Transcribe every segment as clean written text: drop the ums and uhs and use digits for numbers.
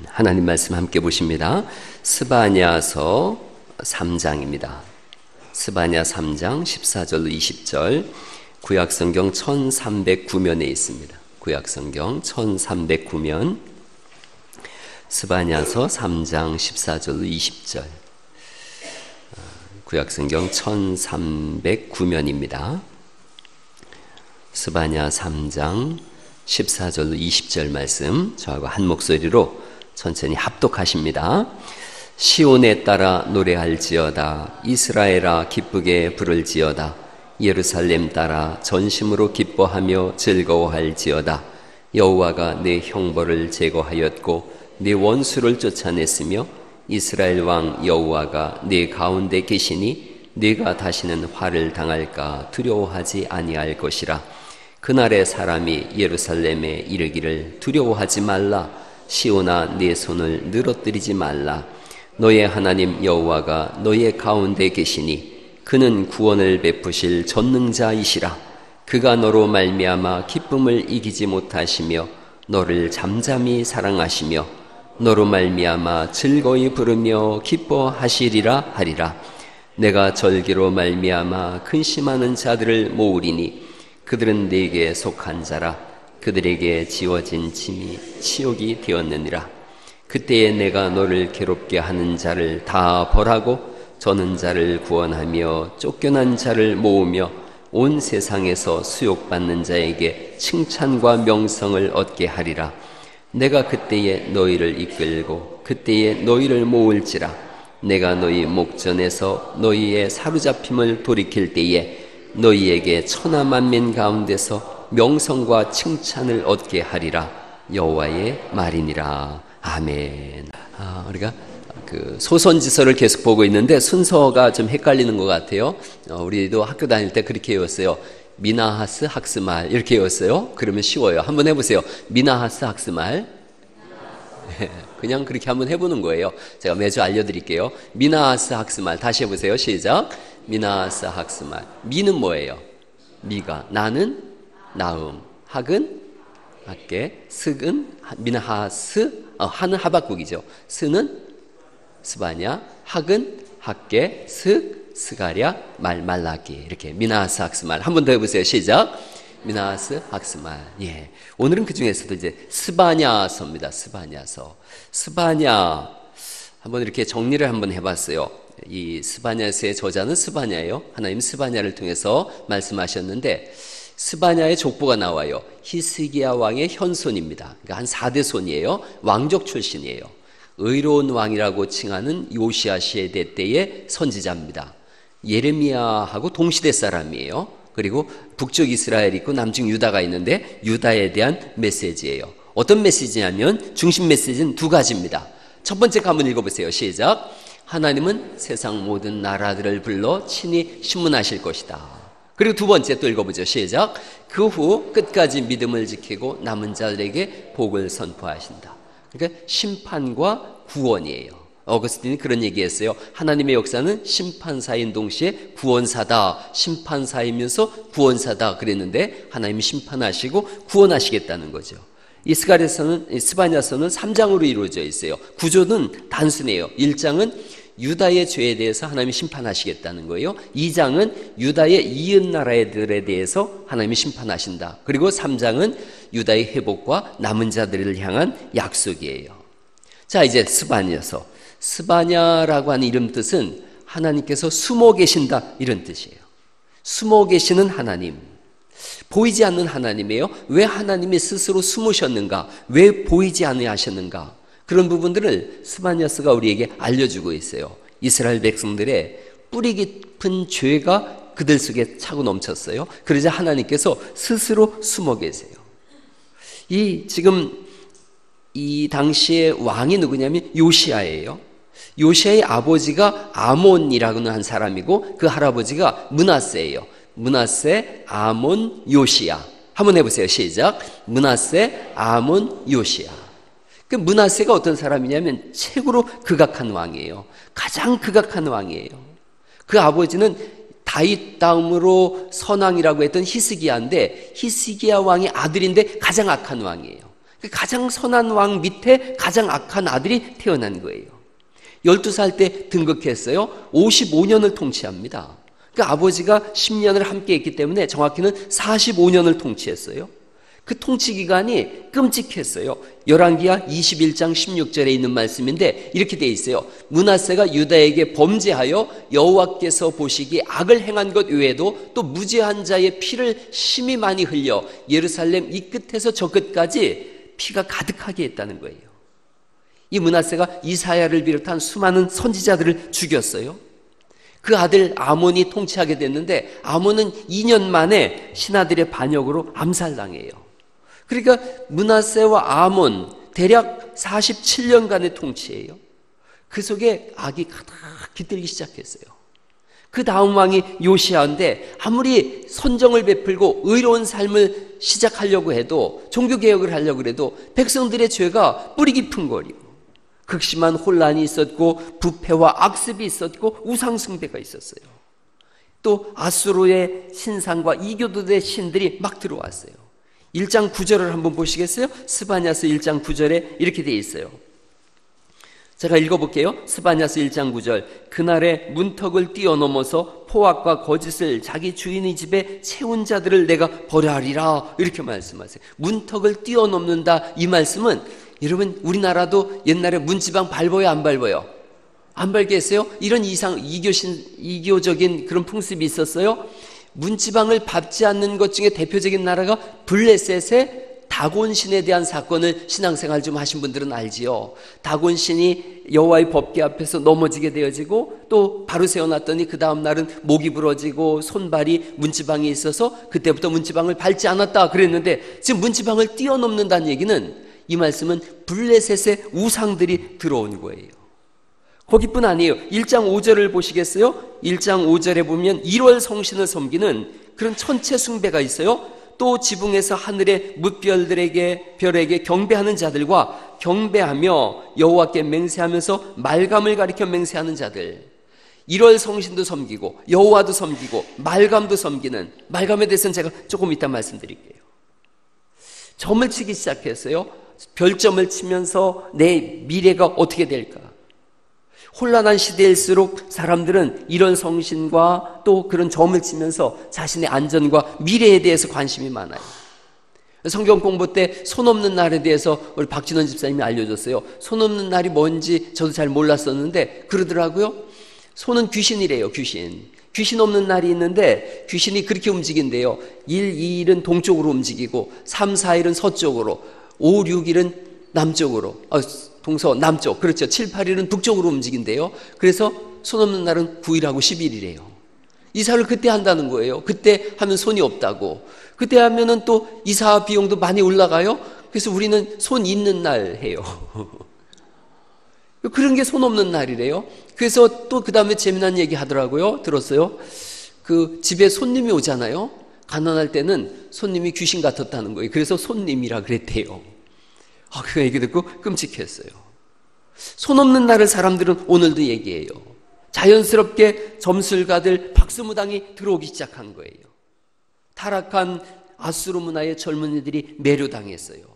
하나님 말씀 함께 보십니다. 스바냐서 3장입니다. 스바냐 3장 14절로 20절 구약성경 1309면에 있습니다. 구약성경 1309면 스바냐서 3장 14절로 20절 구약성경 1309면입니다. 스바냐 3장 14절로 20절 말씀 저하고 한 목소리로 천천히 합독하십니다. 시온에 따라 노래할지어다. 이스라엘아 기쁘게 부를지어다. 예루살렘 따라 전심으로 기뻐하며 즐거워할지어다. 여호와가 내 형벌을 제거하였고 내 원수를 쫓아냈으며 이스라엘 왕 여호와가 내 가운데 계시니 네가 다시는 화를 당할까 두려워하지 아니할 것이라. 그날의 사람이 예루살렘에 이르기를 두려워하지 말라. 시온아 네 손을 늘어뜨리지 말라. 너의 하나님 여호와가 너의 가운데 계시니 그는 구원을 베푸실 전능자이시라. 그가 너로 말미암아 기쁨을 이기지 못하시며 너를 잠잠히 사랑하시며 너로 말미암아 즐거이 부르며 기뻐하시리라 하리라. 내가 절기로 말미암아 근심하는 자들을 모으리니 그들은 네게 속한 자라. 그들에게 지워진 짐이 치욕이 되었느니라. 그때에 내가 너를 괴롭게 하는 자를 다 벌하고 저는 자를 구원하며 쫓겨난 자를 모으며 온 세상에서 수욕받는 자에게 칭찬과 명성을 얻게 하리라. 내가 그때에 너희를 이끌고 그때에 너희를 모을지라. 내가 너희 목전에서 너희의 사로잡힘을 돌이킬 때에 너희에게 천하 만민 가운데서 명성과 칭찬을 얻게 하리라. 여호와의 말이니라. 아멘. 우리가 그 소선지서를 계속 보고 있는데 순서가 좀 헷갈리는 것 같아요. 우리도 학교 다닐 때 그렇게 외웠어요. 미나하스 학스말 이렇게 외웠어요. 그러면 쉬워요. 한번 해보세요. 미나하스 학스말. 그냥 그렇게 한번 해보는 거예요. 제가 매주 알려드릴게요. 미나하스 학스말 다시 해보세요. 시작. 미나하스 학스말. 미는 뭐예요? 미가. 나는 나음. 학은 학계. 스은 미나하스. 하는 하박국이죠. 스는 스바냐. 학은 학계. 스가랴. 말라기. 이렇게 미나하스 학스말. 한 번 더 해보세요. 시작. 미나하스 학스말. 예. 오늘은 그 중에서도 이제 스바냐서입니다. 스바냐서. 스바냐. 한번 이렇게 정리를 한번 해봤어요. 이 스바냐서의 저자는 스바냐예요. 하나님 스바냐를 통해서 말씀하셨는데 스바냐의 족보가 나와요. 히스기야 왕의 현손입니다. 그러니까 한 4대 손이에요. 왕족 출신이에요. 의로운 왕이라고 칭하는 요시야 시대 때의 선지자입니다. 예레미야하고 동시대 사람이에요. 그리고 북쪽 이스라엘이 있고 남쪽 유다가 있는데 유다에 대한 메시지예요. 어떤 메시지냐면 중심 메시지는 두 가지입니다. 첫 번째 거 한번 읽어보세요. 시작. 하나님은 세상 모든 나라들을 불러 친히 심문하실 것이다. 그리고 두 번째 또 읽어보죠. 시작. 그 후 끝까지 믿음을 지키고 남은 자들에게 복을 선포하신다. 그러니까 심판과 구원이에요. 어거스틴이 그런 얘기했어요. 하나님의 역사는 심판사인 동시에 구원사다. 심판사이면서 구원사다 그랬는데 하나님이 심판하시고 구원하시겠다는 거죠. 이 스바냐서는 3장으로 이루어져 있어요. 구조는 단순해요. 1장은 유다의 죄에 대해서 하나님이 심판하시겠다는 거예요. 2장은 유다의 이은 나라들에 대해서 하나님이 심판하신다. 그리고 3장은 유다의 회복과 남은 자들을 향한 약속이에요. 자, 이제 스바냐서. 스바냐라고 하는 이름 뜻은 하나님께서 숨어 계신다 이런 뜻이에요. 숨어 계시는 하나님. 보이지 않는 하나님이에요. 왜 하나님이 스스로 숨으셨는가? 왜 보이지 않으셨는가? 그런 부분들을 스바냐서가 우리에게 알려주고 있어요. 이스라엘 백성들의 뿌리 깊은 죄가 그들 속에 차고 넘쳤어요. 그러자 하나님께서 스스로 숨어 계세요. 지금 이 당시의 왕이 누구냐면 요시야예요. 요시야의 아버지가 아몬이라고는 한 사람이고 그 할아버지가 므낫세예요. 므낫세, 아몬, 요시야. 한번 해보세요. 시작. 므낫세, 아몬, 요시야. 그 므낫세가 어떤 사람이냐면 최고로 극악한 왕이에요. 가장 극악한 왕이에요. 그 아버지는 다윗 다음으로 선왕이라고 했던 히스기야인데 히스기야 왕의 아들인데 가장 악한 왕이에요. 가장 선한 왕 밑에 가장 악한 아들이 태어난 거예요. 12살 때 등극했어요. 55년을 통치합니다. 그러니까 아버지가 10년을 함께 했기 때문에 정확히는 45년을 통치했어요. 그 통치 기간이 끔찍했어요. 열왕기하 21장 16절에 있는 말씀인데 이렇게 돼 있어요. 므낫세가 유다에게 범죄하여 여호와께서 보시기에 악을 행한 것 외에도 또 무죄한 자의 피를 심히 많이 흘려 예루살렘 이 끝에서 저 끝까지 피가 가득하게 했다는 거예요. 이 므낫세가 이사야를 비롯한 수많은 선지자들을 죽였어요. 그 아들 아몬이 통치하게 됐는데 아몬은 2년 만에 신하들의 반역으로 암살당해요. 그러니까 므낫세와 아몬 대략 47년간의 통치예요. 그 속에 악이 가득 깃들기 시작했어요. 그 다음 왕이 요시야인데 아무리 선정을 베풀고 의로운 삶을 시작하려고 해도 종교개혁을 하려고 해도 백성들의 죄가 뿌리 깊은 거리고 극심한 혼란이 있었고 부패와 악습이 있었고 우상숭배가 있었어요. 또 아수르의 신상과 이교도의 신들이 막 들어왔어요. 1장 9절을 한번 보시겠어요? 스바냐서 1장 9절에 이렇게 되어 있어요. 제가 읽어볼게요. 스바냐서 1장 9절. 그날에 문턱을 뛰어넘어서 포악과 거짓을 자기 주인의 집에 채운 자들을 내가 벌하리라 이렇게 말씀하세요. 문턱을 뛰어넘는다 이 말씀은 여러분 우리나라도 옛날에 문지방 밟아요 안 밟아요? 안 밟겠어요? 이런 이교적인 그런 풍습이 있었어요. 문지방을 밟지 않는 것 중에 대표적인 나라가 블레셋의 다곤신에 대한 사건을 신앙생활 좀 하신 분들은 알지요. 다곤신이 여호와의 법궤 앞에서 넘어지게 되어지고 또 바로 세워놨더니 그 다음 날은 목이 부러지고 손발이 문지방에 있어서 그때부터 문지방을 밟지 않았다 그랬는데 지금 문지방을 뛰어넘는다는 얘기는 이 말씀은 블레셋의 우상들이 들어온 거예요. 거기뿐 아니에요. 1장 5절을 보시겠어요? 1장 5절에 보면 1월 성신을 섬기는 그런 천체 숭배가 있어요. 또 지붕에서 하늘의 뭇별들에게 별에게 경배하는 자들과 경배하며 여호와께 맹세하면서 말감을 가리켜 맹세하는 자들. 1월 성신도 섬기고 여호와도 섬기고 말감도 섬기는 말감에 대해서는 제가 조금 이따 말씀드릴게요. 점을 치기 시작했어요. 별점을 치면서 내 미래가 어떻게 될까? 혼란한 시대일수록 사람들은 이런 성신과 또 그런 점을 치면서 자신의 안전과 미래에 대해서 관심이 많아요. 성경 공부 때 손 없는 날에 대해서 우리 박진원 집사님이 알려줬어요. 손 없는 날이 뭔지 저도 잘 몰랐었는데 그러더라고요. 손은 귀신이래요. 귀신 없는 날이 있는데 귀신이 그렇게 움직인대요. 1, 2일은 동쪽으로 움직이고 3, 4일은 서쪽으로 5, 6일은 남쪽으로 동서남쪽 그렇죠. 7, 8일은 북쪽으로 움직인대요. 그래서 손 없는 날은 9일하고 10일이래요. 이사를 그때 한다는 거예요. 그때 하면 손이 없다고. 그때 하면은 또 이사 비용도 많이 올라가요. 그래서 우리는 손 있는 날 해요. 그런 게 손 없는 날이래요. 그래서 또 그 다음에 재미난 얘기 하더라고요. 들었어요? 그 집에 손님이 오잖아요. 가난할 때는 손님이 귀신 같았다는 거예요. 그래서 손님이라 그랬대요. 그 얘기 듣고 끔찍했어요. 손 없는 날을 사람들은 오늘도 얘기해요. 자연스럽게 점술가들 박수무당이 들어오기 시작한 거예요. 타락한 아수르 문화의 젊은이들이 매료당했어요.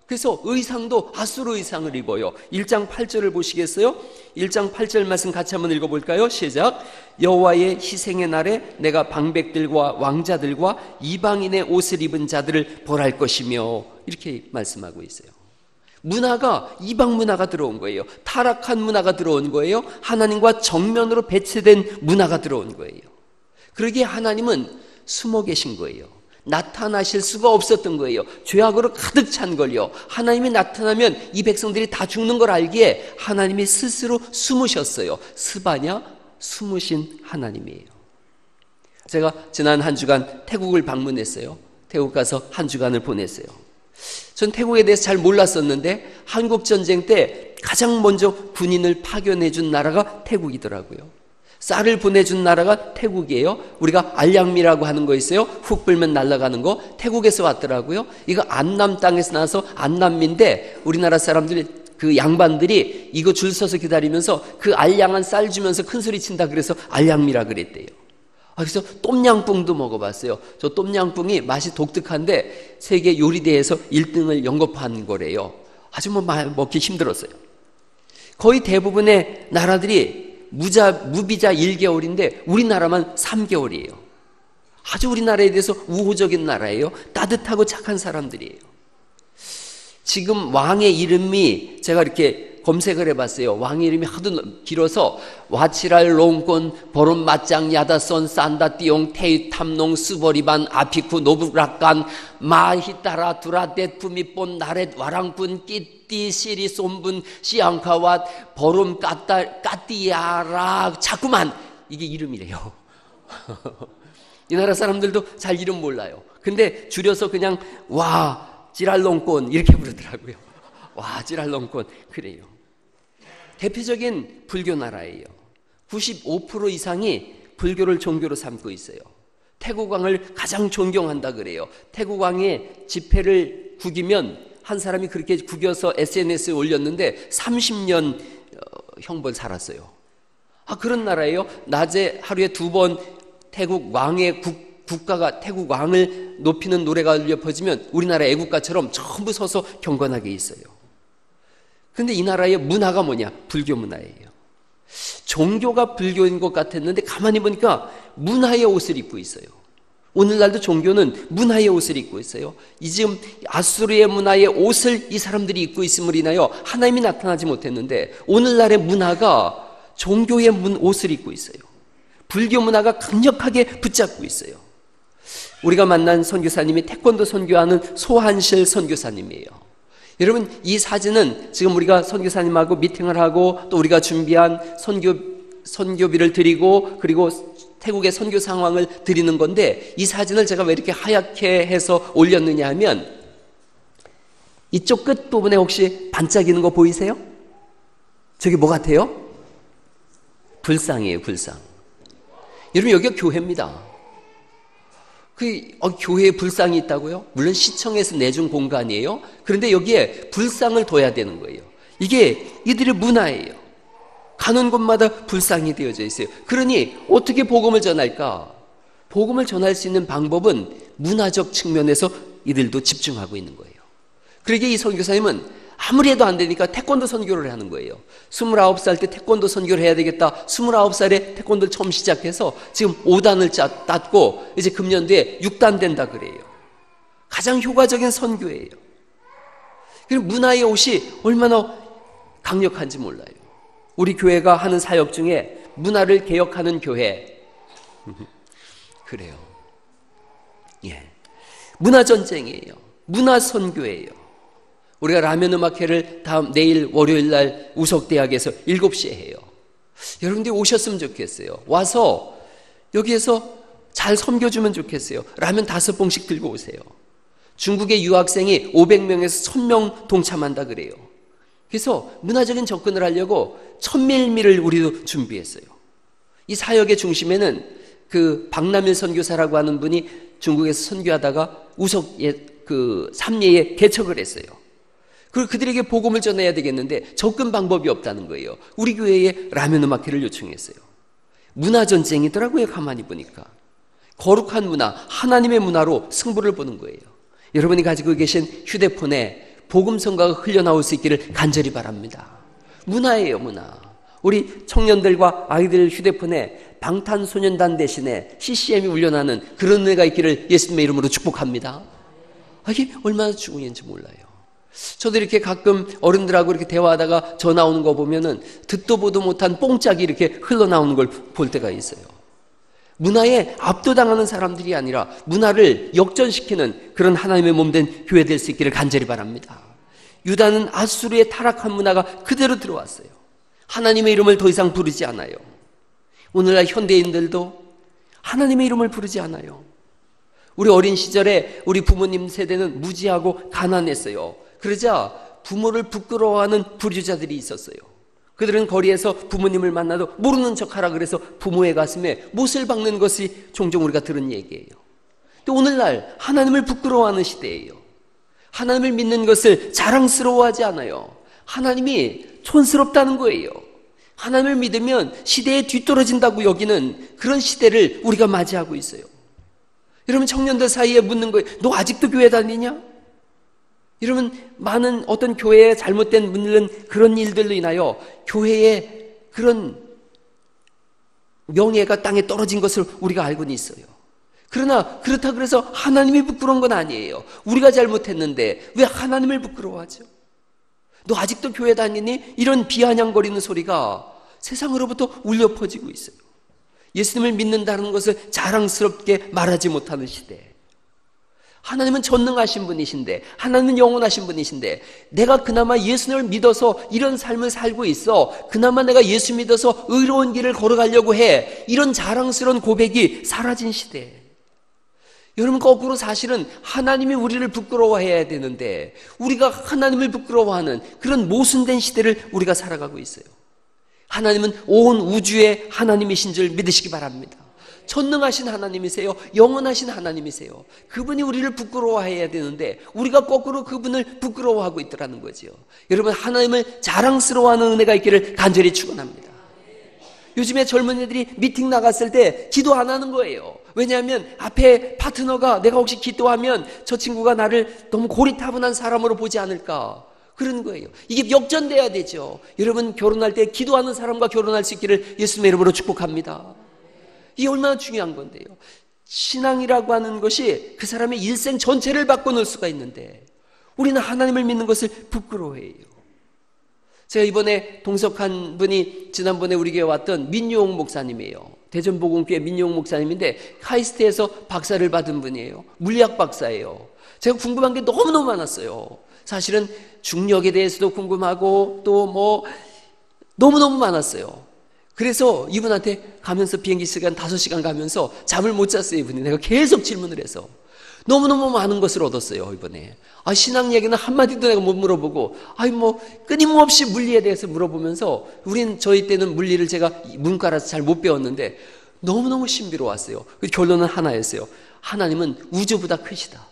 그래서 의상도 아수르 의상을 입어요. 1장 8절을 보시겠어요? 1장 8절 말씀 같이 한번 읽어볼까요? 시작. 여호와의 희생의 날에 내가 방백들과 왕자들과 이방인의 옷을 입은 자들을 벌할 것이며 이렇게 말씀하고 있어요. 문화가 이방 문화가 들어온 거예요. 타락한 문화가 들어온 거예요. 하나님과 정면으로 배치된 문화가 들어온 거예요. 그러기에 하나님은 숨어 계신 거예요. 나타나실 수가 없었던 거예요. 죄악으로 가득 찬 걸요. 하나님이 나타나면 이 백성들이 다 죽는 걸 알기에 하나님이 스스로 숨으셨어요. 스바냐 숨으신 하나님이에요. 제가 지난 한 주간 태국을 방문했어요. 태국 가서 한 주간을 보냈어요. 전 태국에 대해서 잘 몰랐었는데 한국전쟁 때 가장 먼저 군인을 파견해 준 나라가 태국이더라고요. 쌀을 보내준 나라가 태국이에요. 우리가 알량미라고 하는 거 있어요. 훅 불면 날아가는 거. 태국에서 왔더라고요. 이거 안남 땅에서 나서 안남미인데 우리나라 사람들이 그 양반들이 이거 줄 서서 기다리면서 그 알량한 쌀 주면서 큰 소리 친다 그래서 알량미라 그랬대요. 그래서 똠양꿍도 먹어봤어요. 저 똠양꿍이 맛이 독특한데 세계 요리대회에서 1등을 영접한 거래요. 아주 먹기 힘들었어요. 거의 대부분의 나라들이 무비자 1개월인데 우리나라만 3개월이에요. 아주 우리나라에 대해서 우호적인 나라예요. 따뜻하고 착한 사람들이에요. 지금 왕의 이름이 제가 이렇게 검색을 해봤어요. 왕의 이름이 하도 길어서 와치랄 롱콘 보름 맞짱 야다선 산다띠용 테이 탐농 스버리반 아피쿠 노브락간 마히따라 두라데 푸미본 나렛 와랑군 끼띠 시리 쏨분 시앙카왓 보름 까띠야라 자꾸만 이게 이름이래요. 이 나라 사람들도 잘 이름 몰라요. 근데 줄여서 그냥 와 지랄롱콘 이렇게 부르더라고요. 와 지랄롱콘 그래요. 대표적인 불교 나라예요. 95% 이상이 불교를 종교로 삼고 있어요. 태국왕을 가장 존경한다 그래요. 태국왕의 지폐를 구기면 한 사람이 그렇게 구겨서 SNS에 올렸는데 30년 형벌 살았어요. 그런 나라예요. 낮에 하루에 2번 태국 왕의 국가가 태국 왕을 높이는 노래가 울려 퍼지면 우리나라 애국가처럼 전부 서서 경건하게 있어요. 그런데 이 나라의 문화가 뭐냐? 불교 문화예요. 종교가 불교인 것 같았는데 가만히 보니까 문화의 옷을 입고 있어요. 오늘날도 종교는 문화의 옷을 입고 있어요. 지금 아수르의 문화의 옷을 이 사람들이 입고 있음을 인하여 하나님이 나타나지 못했는데 오늘날의 문화가 종교의 옷을 입고 있어요. 불교 문화가 강력하게 붙잡고 있어요. 우리가 만난 선교사님이 태권도 선교하는 소한실 선교사님이에요. 여러분 이 사진은 지금 우리가 선교사님하고 미팅을 하고 또 우리가 준비한 선교비를 드리고 그리고 태국의 선교 상황을 드리는 건데 이 사진을 제가 왜 이렇게 하얗게 해서 올렸느냐 하면 이쪽 끝부분에 혹시 반짝이는 거 보이세요? 저게 뭐 같아요? 불상이에요. 불상. 여러분 여기가 교회입니다. 교회에 불상이 있다고요? 물론 시청에서 내준 공간이에요. 그런데 여기에 불상을 둬야 되는 거예요. 이게 이들의 문화예요. 가는 곳마다 불상이 되어져 있어요. 그러니 어떻게 복음을 전할까? 복음을 전할 수 있는 방법은 문화적 측면에서 이들도 집중하고 있는 거예요. 그러기에 이 선교사님은 아무리 해도 안 되니까 태권도 선교를 하는 거예요. 29살 때 태권도 선교를 해야 되겠다. 29살에 태권도를 처음 시작해서 지금 5단을 땄고 이제 금년도에 6단 된다 그래요. 가장 효과적인 선교예요. 그리고 문화의 옷이 얼마나 강력한지 몰라요. 우리 교회가 하는 사역 중에 문화를 개혁하는 교회 그래요. 예, 문화전쟁이에요. 문화선교예요. 우리가 라면 음악회를 내일 월요일 날 우석대학에서 7시에 해요. 여러분들이 오셨으면 좋겠어요. 와서 여기에서 잘 섬겨주면 좋겠어요. 라면 5봉씩 들고 오세요. 중국의 유학생이 500명에서 1000명 동참한다 그래요. 그래서 문화적인 접근을 하려고 1000밀미를 우리도 준비했어요. 이 사역의 중심에는 그 박남일 선교사라고 하는 분이 중국에서 선교하다가 우석의 삼례에 개척을 했어요. 그리고 그들에게 복음을 전해야 되겠는데 접근 방법이 없다는 거예요. 우리 교회에 라면 음악회를 요청했어요. 문화전쟁이더라고요. 가만히 보니까 거룩한 문화, 하나님의 문화로 승부를 보는 거예요. 여러분이 가지고 계신 휴대폰에 복음성가가 흘려나올 수 있기를 간절히 바랍니다. 문화예요. 문화. 우리 청년들과 아이들 휴대폰에 방탄소년단 대신에 CCM이 울려나는 그런 은혜가 있기를 예수님의 이름으로 축복합니다. 이게 얼마나 중요한지 몰라요. 저도 이렇게 가끔 어른들하고 이렇게 대화하다가 전화 오는 거 보면은 듣도 보도 못한 뽕짝이 이렇게 흘러나오는 걸 볼 때가 있어요. 문화에 압도당하는 사람들이 아니라 문화를 역전시키는 그런 하나님의 몸된 교회 될 수 있기를 간절히 바랍니다. 유다는 아수르의 타락한 문화가 그대로 들어왔어요. 하나님의 이름을 더 이상 부르지 않아요. 오늘날 현대인들도 하나님의 이름을 부르지 않아요. 우리 어린 시절에 우리 부모님 세대는 무지하고 가난했어요. 그러자 부모를 부끄러워하는 불효자들이 있었어요. 그들은 거리에서 부모님을 만나도 모르는 척하라 그래서 부모의 가슴에 못을 박는 것이 종종 우리가 들은 얘기예요. 근데 오늘날 하나님을 부끄러워하는 시대예요. 하나님을 믿는 것을 자랑스러워하지 않아요. 하나님이 촌스럽다는 거예요. 하나님을 믿으면 시대에 뒤떨어진다고 여기는 그런 시대를 우리가 맞이하고 있어요. 여러분, 청년들 사이에 묻는 거예요. 너 아직도 교회 다니냐? 여러분, 많은 어떤 교회에 잘못된 묻는 그런 일들로 인하여 교회의 그런 명예가 땅에 떨어진 것을 우리가 알고는 있어요. 그러나 그렇다 그래서 하나님이 부끄러운 건 아니에요. 우리가 잘못했는데 왜 하나님을 부끄러워하죠? 너 아직도 교회 다니니? 이런 비아냥거리는 소리가 세상으로부터 울려 퍼지고 있어요. 예수님을 믿는다는 것을 자랑스럽게 말하지 못하는 시대. 하나님은 전능하신 분이신데, 하나님은 영원하신 분이신데, 내가 그나마 예수님을 믿어서 이런 삶을 살고 있어, 그나마 내가 예수 믿어서 의로운 길을 걸어가려고 해, 이런 자랑스러운 고백이 사라진 시대. 여러분, 거꾸로 사실은 하나님이 우리를 부끄러워해야 되는데 우리가 하나님을 부끄러워하는 그런 모순된 시대를 우리가 살아가고 있어요. 하나님은 온 우주의 하나님이신 줄 믿으시기 바랍니다. 전능하신 하나님이세요. 영원하신 하나님이세요. 그분이 우리를 부끄러워해야 되는데 우리가 거꾸로 그분을 부끄러워하고 있더라는 거죠. 여러분, 하나님을 자랑스러워하는 은혜가 있기를 간절히 축원합니다. 요즘에 젊은이들이 미팅 나갔을 때 기도 안 하는 거예요. 왜냐하면 앞에 파트너가 내가 혹시 기도하면 저 친구가 나를 너무 고리타분한 사람으로 보지 않을까, 그런 거예요. 이게 역전돼야 되죠. 여러분, 결혼할 때 기도하는 사람과 결혼할 수 있기를 예수님의 이름으로 축복합니다. 이게 얼마나 중요한 건데요. 신앙이라고 하는 것이 그 사람의 일생 전체를 바꿔놓을 수가 있는데 우리는 하나님을 믿는 것을 부끄러워해요. 제가 이번에 동석한 분이 지난번에 우리 교회 왔던 민용 목사님이에요. 대전복음교회 민용 목사님인데 카이스트에서 박사를 받은 분이에요. 물리학 박사예요. 제가 궁금한 게 너무너무 많았어요. 사실은 중력에 대해서도 궁금하고 또 뭐 너무너무 많았어요. 그래서 이분한테 가면서 비행기 시간 5시간 가면서 잠을 못 잤어요. 이분이. 내가 계속 질문을 해서 너무너무 많은 것을 얻었어요. 이번에 신앙 얘기는 한마디도 내가 못 물어보고 끊임없이 물리에 대해서 물어보면서 저희 때는 물리를 제가 문과라서 잘 못 배웠는데 너무너무 신비로웠어요. 결론은 하나였어요. 하나님은 우주보다 크시다.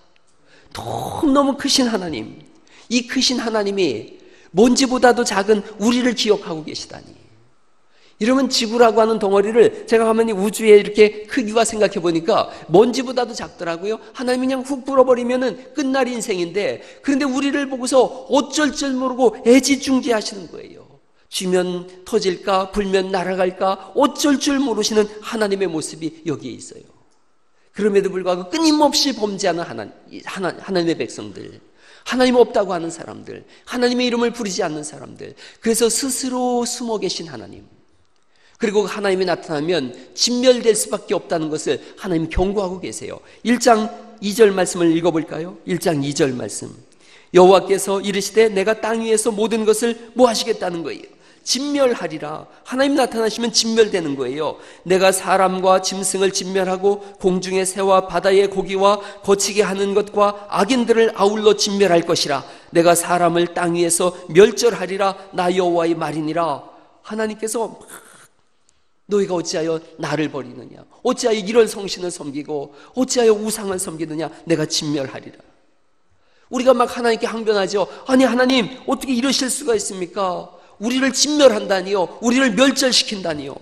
너무너무 크신 하나님, 이 크신 하나님이 먼지보다도 작은 우리를 기억하고 계시다니. 여러분, 지구라고 하는 덩어리를 제가 가만히 우주의 이렇게 크기와 생각해 보니까 먼지보다도 작더라고요. 하나님이 그냥 훅 불어버리면 끝날 인생인데, 그런데 우리를 보고서 어쩔 줄 모르고 애지중지하시는 거예요. 쥐면 터질까, 불면 날아갈까, 어쩔 줄 모르시는 하나님의 모습이 여기에 있어요. 그럼에도 불구하고 끊임없이 범죄하는 하나님의 백성들, 하나님 없다고 하는 사람들, 하나님의 이름을 부르지 않는 사람들, 그래서 스스로 숨어 계신 하나님, 그리고 하나님이 나타나면 진멸될 수밖에 없다는 것을 하나님 경고하고 계세요. 1장 2절 말씀을 읽어볼까요? 1장 2절 말씀. 여호와께서 이르시되 내가 땅 위에서 모든 것을 뭐 하시겠다는 거예요? 진멸하리라. 하나님 나타나시면 진멸되는 거예요. 내가 사람과 짐승을 진멸하고 공중의 새와 바다의 고기와 거치게 하는 것과 악인들을 아울러 진멸할 것이라. 내가 사람을 땅 위에서 멸절하리라. 나 여호와의 말이니라. 하나님께서 너희가 어찌하여 나를 버리느냐, 어찌하여 이런 성신을 섬기고 어찌하여 우상을 섬기느냐, 내가 진멸하리라. 우리가 막 하나님께 항변하죠. 아니 하나님, 어떻게 이러실 수가 있습니까? 우리를 진멸한다니요, 우리를 멸절시킨다니요.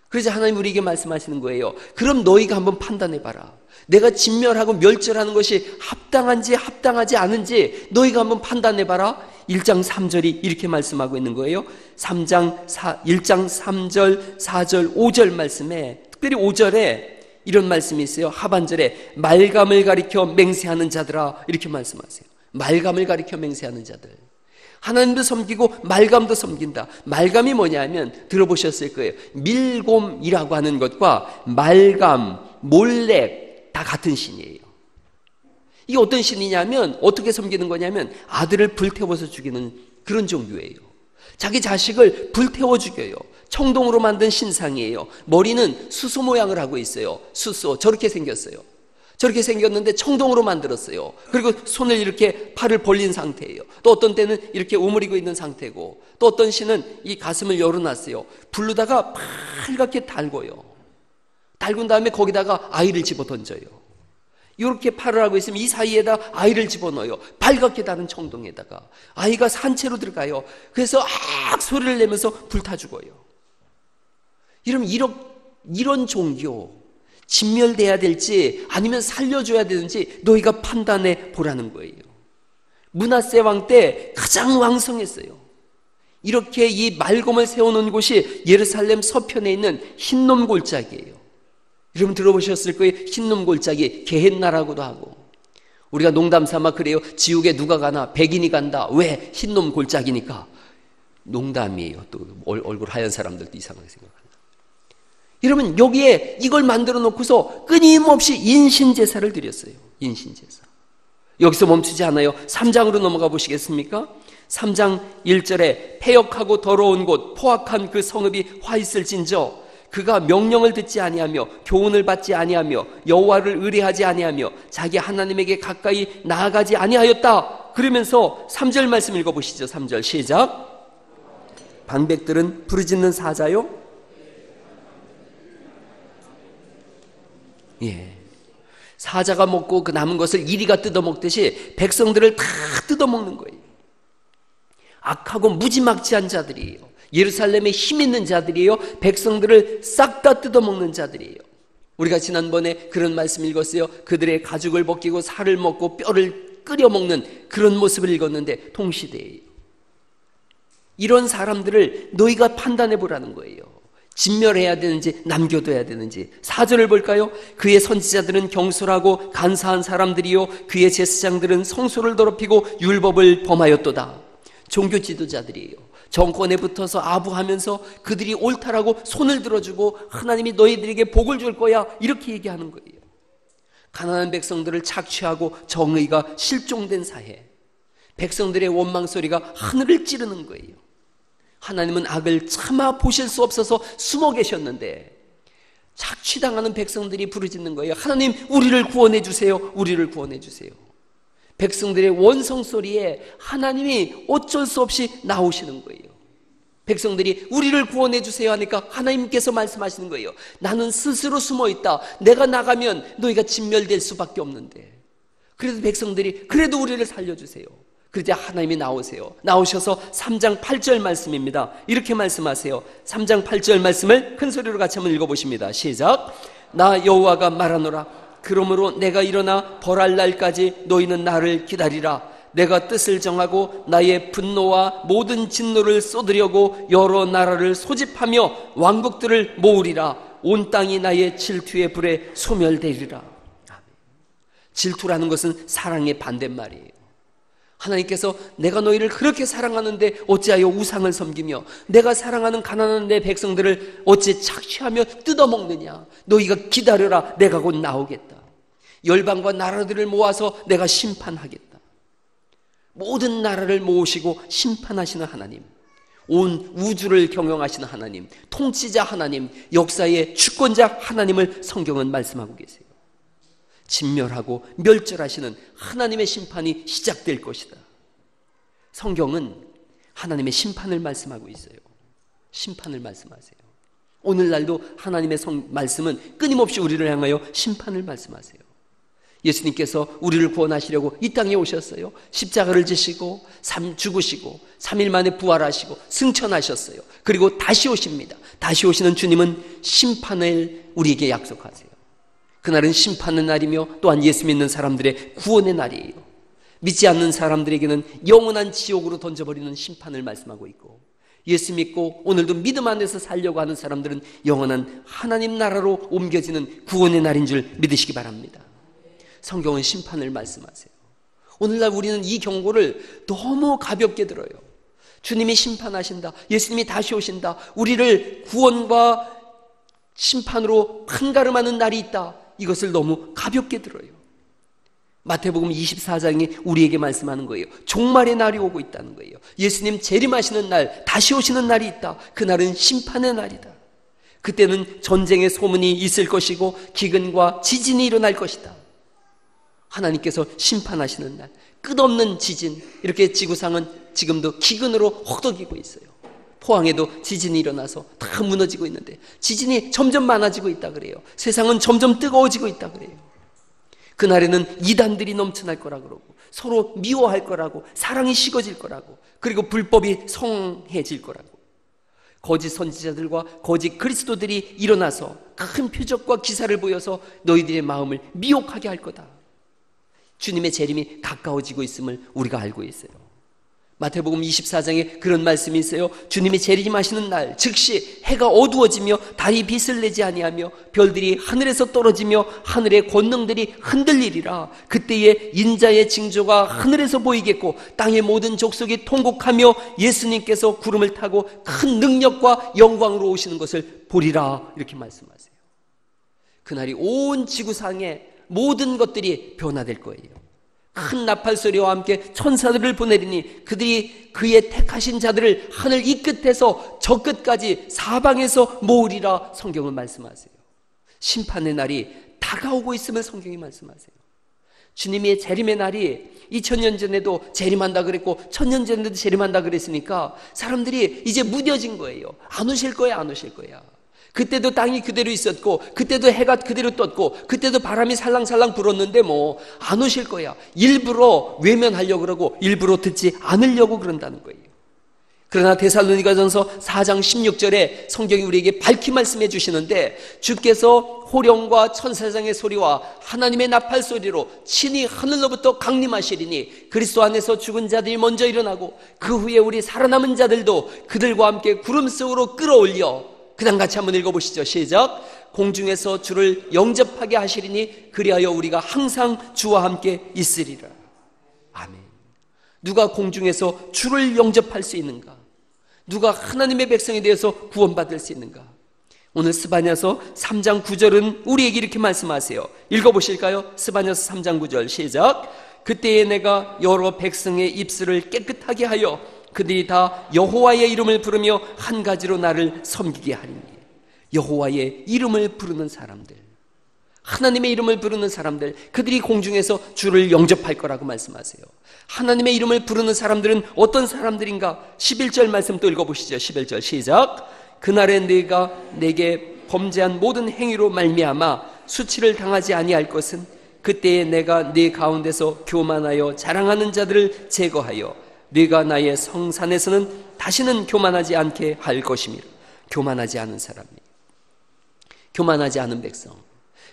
그래서 하나님 우리에게 말씀하시는 거예요. 그럼 너희가 한번 판단해봐라. 내가 진멸하고 멸절하는 것이 합당한지 합당하지 않은지 너희가 한번 판단해봐라. 1장 3절이 이렇게 말씀하고 있는 거예요. 1장 3절, 4절, 5절 말씀에, 특별히 5절에 이런 말씀이 있어요. 하반절에 말감을 가리켜 맹세하는 자들아, 이렇게 말씀하세요. 말감을 가리켜 맹세하는 자들. 하나님도 섬기고 말감도 섬긴다. 말감이 뭐냐면 들어보셨을 거예요. 밀곰이라고 하는 것과 말감, 몰렉 다 같은 신이에요. 이게 어떤 신이냐면 어떻게 섬기는 거냐면 아들을 불태워서 죽이는 그런 종류예요. 자기 자식을 불태워 죽여요. 청동으로 만든 신상이에요. 머리는 수소 모양을 하고 있어요. 수소, 저렇게 생겼어요. 저렇게 생겼는데 청동으로 만들었어요. 그리고 손을 이렇게 팔을 벌린 상태예요. 또 어떤 때는 이렇게 오므리고 있는 상태고, 또 어떤 신은 이 가슴을 열어놨어요. 불르다가 빨갛게 달궈요. 달군 다음에 거기다가 아이를 집어 던져요. 이렇게 팔을 하고 있으면 이 사이에다 아이를 집어넣어요. 빨갛게 다른 청동에다가 아이가 산채로 들어가요. 그래서 악 소리를 내면서 불타 죽어요. 여러분, 이런 종교 진멸돼야 될지 아니면 살려줘야 되는지 너희가 판단해 보라는 거예요. 므낫세 왕 때 가장 왕성했어요. 이렇게 이 말곰을 세워놓은 곳이 예루살렘 서편에 있는 흰놈 골짜기예요. 여러분 들어보셨을 거예요. 흰놈 골짜기, 게헨나라고도 하고. 우리가 농담 삼아 그래요. 지옥에 누가 가나? 백인이 간다. 왜? 흰놈 골짜기니까. 농담이에요. 또 얼굴 하얀 사람들도 이상하게 생각한다. 여러분, 여기에 이걸 만들어 놓고서 끊임없이 인신제사를 드렸어요. 인신제사. 여기서 멈추지 않아요. 3장으로 넘어가 보시겠습니까? 3장 1절에 패역하고 더러운 곳 포악한 그 성읍이 화 있을진저 그가 명령을 듣지 아니하며 교훈을 받지 아니하며 여호와를 의뢰하지 아니하며 자기 하나님에게 가까이 나아가지 아니하였다. 그러면서 3절 말씀 읽어보시죠. 3절 시작. 방백들은 부르짖는 사자요. 예. 사자가 먹고 그 남은 것을 이리가 뜯어먹듯이 백성들을 다 뜯어먹는 거예요. 악하고 무지막지한 자들이에요. 예루살렘에 힘 있는 자들이에요. 백성들을 싹 다 뜯어먹는 자들이에요. 우리가 지난번에 그런 말씀 읽었어요. 그들의 가죽을 벗기고 살을 먹고 뼈를 끓여 먹는 그런 모습을 읽었는데 동시대예요. 이런 사람들을 너희가 판단해 보라는 거예요. 진멸해야 되는지 남겨둬야 되는지. 4절을 볼까요? 그의 선지자들은 경솔하고 간사한 사람들이요 그의 제사장들은 성소를 더럽히고 율법을 범하였도다. 종교 지도자들이에요. 정권에 붙어서 아부하면서 그들이 옳다라고 손을 들어주고 하나님이 너희들에게 복을 줄 거야 이렇게 얘기하는 거예요. 가난한 백성들을 착취하고 정의가 실종된 사회. 백성들의 원망 소리가 하늘을 찌르는 거예요. 하나님은 악을 참아 보실 수 없어서 숨어 계셨는데 착취당하는 백성들이 부르짖는 거예요. 하나님 우리를 구원해 주세요. 우리를 구원해 주세요. 백성들의 원성 소리에 하나님이 어쩔 수 없이 나오시는 거예요. 백성들이 우리를 구원해 주세요 하니까 하나님께서 말씀하시는 거예요. 나는 스스로 숨어 있다. 내가 나가면 너희가 진멸될 수밖에 없는데 그래도 백성들이 그래도 우리를 살려주세요. 그러자 하나님이 나오세요. 나오셔서 3장 8절 말씀입니다. 이렇게 말씀하세요. 3장 8절 말씀을 큰 소리로 같이 한번 읽어보십니다. 시작. 나 여호와가 말하노라. 그러므로 내가 일어나 벌할 날까지 너희는 나를 기다리라. 내가 뜻을 정하고 나의 분노와 모든 진노를 쏟으려고 여러 나라를 소집하며 왕국들을 모으리라. 온 땅이 나의 질투의 불에 소멸되리라. 질투라는 것은 사랑의 반대말이에요. 하나님께서 내가 너희를 그렇게 사랑하는데 어찌하여 우상을 섬기며 내가 사랑하는 가난한 내 백성들을 어찌 착취하며 뜯어먹느냐. 너희가 기다려라. 내가 곧 나오겠다. 열방과 나라들을 모아서 내가 심판하겠다. 모든 나라를 모으시고 심판하시는 하나님, 온 우주를 경영하시는 하나님, 통치자 하나님, 역사의 주권자 하나님을 성경은 말씀하고 계세요. 진멸하고 멸절하시는 하나님의 심판이 시작될 것이다. 성경은 하나님의 심판을 말씀하고 있어요. 심판을 말씀하세요. 오늘날도 하나님의 말씀은 끊임없이 우리를 향하여 심판을 말씀하세요. 예수님께서 우리를 구원하시려고 이 땅에 오셨어요. 십자가를 지시고 죽으시고 3일 만에 부활하시고 승천하셨어요. 그리고 다시 오십니다. 다시 오시는 주님은 심판을 우리에게 약속하세요. 그날은 심판의 날이며 또한 예수 믿는 사람들의 구원의 날이에요. 믿지 않는 사람들에게는 영원한 지옥으로 던져버리는 심판을 말씀하고 있고, 예수 믿고 오늘도 믿음 안에서 살려고 하는 사람들은 영원한 하나님 나라로 옮겨지는 구원의 날인 줄 믿으시기 바랍니다. 성경은 심판을 말씀하세요. 오늘날 우리는 이 경고를 너무 가볍게 들어요. 주님이 심판하신다. 예수님이 다시 오신다. 우리를 구원과 심판으로 판가름하는 날이 있다. 이것을 너무 가볍게 들어요. 마태복음 24장이 우리에게 말씀하는 거예요. 종말의 날이 오고 있다는 거예요. 예수님 재림하시는 날, 다시 오시는 날이 있다. 그날은 심판의 날이다. 그때는 전쟁의 소문이 있을 것이고 기근과 지진이 일어날 것이다. 하나님께서 심판하시는 날, 끝없는 지진. 이렇게 지구상은 지금도 기근으로 허덕이고 있어요. 포항에도 지진이 일어나서 다 무너지고 있는데 지진이 점점 많아지고 있다 그래요. 세상은 점점 뜨거워지고 있다 그래요. 그날에는 이단들이 넘쳐날 거라 그러고 서로 미워할 거라고, 사랑이 식어질 거라고, 그리고 불법이 성해질 거라고. 거짓 선지자들과 거짓 그리스도들이 일어나서 큰 표적과 기사를 보여서 너희들의 마음을 미혹하게 할 거다. 주님의 재림이 가까워지고 있음을 우리가 알고 있어요. 마태복음 24장에 그런 말씀이 있어요. 주님이 재림하시는 날 즉시 해가 어두워지며 달이 빛을 내지 아니하며 별들이 하늘에서 떨어지며 하늘의 권능들이 흔들리리라. 그때에 인자의 징조가 하늘에서 보이겠고 땅의 모든 족속이 통곡하며 예수님께서 구름을 타고 큰 능력과 영광으로 오시는 것을 보리라. 이렇게 말씀하세요. 그날이 온 지구상의 모든 것들이 변화될 거예요. 큰 나팔 소리와 함께 천사들을 보내리니 그들이 그의 택하신 자들을 하늘 이 끝에서 저 끝까지 사방에서 모으리라. 성경은 말씀하세요. 심판의 날이 다가오고 있음을 성경이 말씀하세요. 주님의 재림의 날이 2000년 전에도 재림한다 그랬고 1000년 전에도 재림한다 그랬으니까 사람들이 이제 무뎌진 거예요. 안 오실 거야, 안 오실 거야. 그때도 땅이 그대로 있었고 그때도 해가 그대로 떴고 그때도 바람이 살랑살랑 불었는데 뭐 안 오실 거야. 일부러 외면하려고 그러고 일부러 듣지 않으려고 그런다는 거예요. 그러나 데살로니가전서 4장 16절에 성경이 우리에게 밝히 말씀해 주시는데 주께서 호령과 천사장의 소리와 하나님의 나팔 소리로 친히 하늘로부터 강림하시리니 그리스도 안에서 죽은 자들이 먼저 일어나고 그 후에 우리 살아남은 자들도 그들과 함께 구름 속으로 끌어올려 그 다음 같이 한번 읽어보시죠. 시작. 공중에서 주를 영접하게 하시리니 그리하여 우리가 항상 주와 함께 있으리라. 아멘. 누가 공중에서 주를 영접할 수 있는가? 누가 하나님의 백성에 대해서 구원받을 수 있는가? 오늘 스바냐서 3장 9절은 우리에게 이렇게 말씀하세요. 읽어보실까요? 스바냐서 3장 9절 시작. 그때에 내가 여러 백성의 입술을 깨끗하게 하여 그들이 다 여호와의 이름을 부르며 한 가지로 나를 섬기게 하리니. 여호와의 이름을 부르는 사람들, 하나님의 이름을 부르는 사람들, 그들이 공중에서 주를 영접할 거라고 말씀하세요. 하나님의 이름을 부르는 사람들은 어떤 사람들인가? 11절 말씀 또 읽어보시죠. 11절 시작. 그날에 네가 내게 범죄한 모든 행위로 말미암아 수치를 당하지 아니할 것은 그때에 내가 네 가운데서 교만하여 자랑하는 자들을 제거하여 네가 나의 성산에서는 다시는 교만하지 않게 할 것이며. 교만하지 않은 사람이, 교만하지 않은 백성.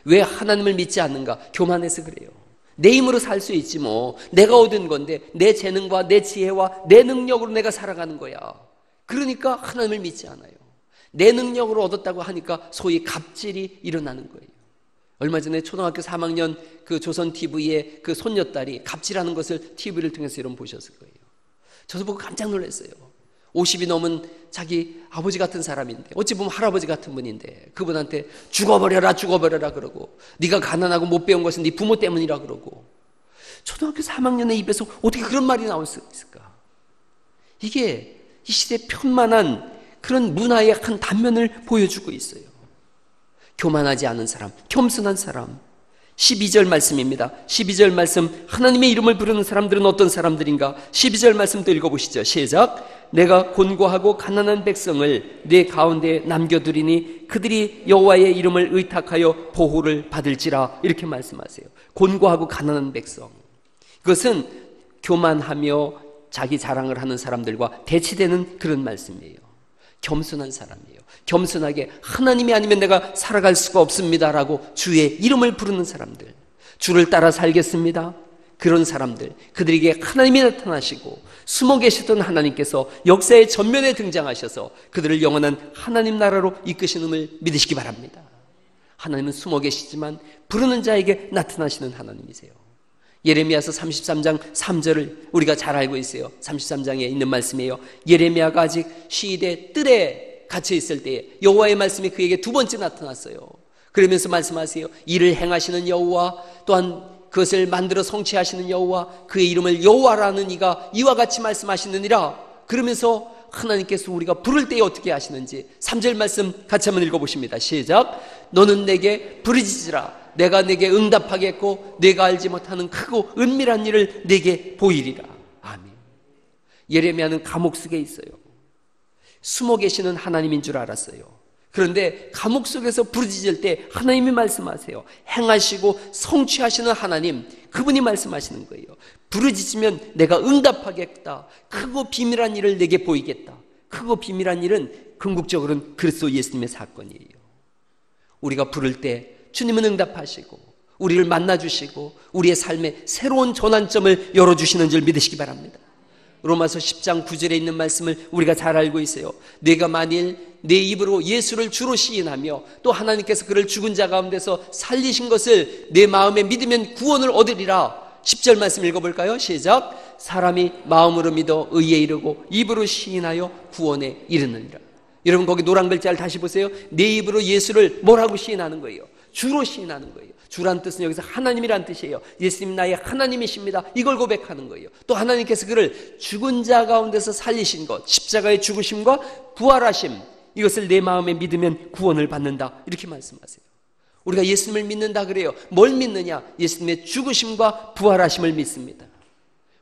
왜 하나님을 믿지 않는가? 교만해서 그래요. 내 힘으로 살 수 있지 뭐. 내가 얻은 건데 내 재능과 내 지혜와 내 능력으로 내가 살아가는 거야. 그러니까 하나님을 믿지 않아요. 내 능력으로 얻었다고 하니까 소위 갑질이 일어나는 거예요. 얼마 전에 초등학교 3학년 그 조선 TV의 그 손녀딸이 갑질하는 것을 TV를 통해서 여러분 보셨을 거예요. 저도 보고 깜짝 놀랐어요. 50이 넘은 자기 아버지 같은 사람인데, 어찌 보면 할아버지 같은 분인데 그분한테 죽어버려라 죽어버려라 그러고, 네가 가난하고 못 배운 것은 네 부모 때문이라 그러고. 초등학교 3학년의 입에서 어떻게 그런 말이 나올 수 있을까? 이게 이 시대에 편만한 그런 문화의 한 단면을 보여주고 있어요. 교만하지 않은 사람, 겸손한 사람. 12절 말씀입니다. 12절 말씀, 하나님의 이름을 부르는 사람들은 어떤 사람들인가? 12절 말씀도 읽어보시죠. 시작. 내가 곤고하고 가난한 백성을 내 가운데 남겨두리니 그들이 여호와의 이름을 의탁하여 보호를 받을지라. 이렇게 말씀하세요. 곤고하고 가난한 백성, 이것은 교만하며 자기 자랑을 하는 사람들과 대치되는 그런 말씀이에요. 겸손한 사람이에요. 겸손하게 하나님이 아니면 내가 살아갈 수가 없습니다라고 주의 이름을 부르는 사람들, 주를 따라 살겠습니다. 그런 사람들, 그들에게 하나님이 나타나시고 숨어 계시던 하나님께서 역사의 전면에 등장하셔서 그들을 영원한 하나님 나라로 이끄시는을 믿으시기 바랍니다. 하나님은 숨어 계시지만 부르는 자에게 나타나시는 하나님이세요. 예레미야서 33장 3절을 우리가 잘 알고 있어요. 33장에 있는 말씀이에요. 예레미야가 아직 시대 뜰에 갇혀 있을 때에 여호와의 말씀이 그에게 두 번째 나타났어요. 그러면서 말씀하세요. 이를 행하시는 여호와, 또한 그것을 만들어 성취하시는 여호와, 그의 이름을 여호와라는 이가 이와 같이 말씀하시느니라. 그러면서 하나님께서 우리가 부를 때에 어떻게 하시는지 3절 말씀 같이 한번 읽어보십니다. 시작. 너는 내게 부르짖으라. 내가 내게 응답하겠고 내가 알지 못하는 크고 은밀한 일을 내게 보이리라. 아멘. 예레미야는 감옥 속에 있어요. 숨어 계시는 하나님인 줄 알았어요. 그런데 감옥 속에서 부르짖을 때 하나님이 말씀하세요. 행하시고 성취하시는 하나님, 그분이 말씀하시는 거예요. 부르짖으면 내가 응답하겠다. 크고 비밀한 일을 내게 보이겠다. 크고 비밀한 일은 궁극적으로는 그리스도 예수님의 사건이에요. 우리가 부를 때 주님은 응답하시고 우리를 만나주시고 우리의 삶에 새로운 전환점을 열어주시는 줄 믿으시기 바랍니다. 로마서 10장 9절에 있는 말씀을 우리가 잘 알고 있어요. 내가 만일 내 입으로 예수를 주로 시인하며 또 하나님께서 그를 죽은 자 가운데서 살리신 것을 내 마음에 믿으면 구원을 얻으리라. 10절 말씀 읽어볼까요? 시작. 사람이 마음으로 믿어 의에 이르고 입으로 시인하여 구원에 이르느니라. 여러분 거기 노란 글자를 다시 보세요. 내 입으로 예수를 뭐라고 시인하는 거예요? 주로 시인하는 거예요. 주란 뜻은 여기서 하나님이란 뜻이에요. 예수님 나의 하나님이십니다. 이걸 고백하는 거예요. 또 하나님께서 그를 죽은 자 가운데서 살리신 것, 십자가의 죽으심과 부활하심, 이것을 내 마음에 믿으면 구원을 받는다. 이렇게 말씀하세요. 우리가 예수님을 믿는다 그래요. 뭘 믿느냐? 예수님의 죽으심과 부활하심을 믿습니다.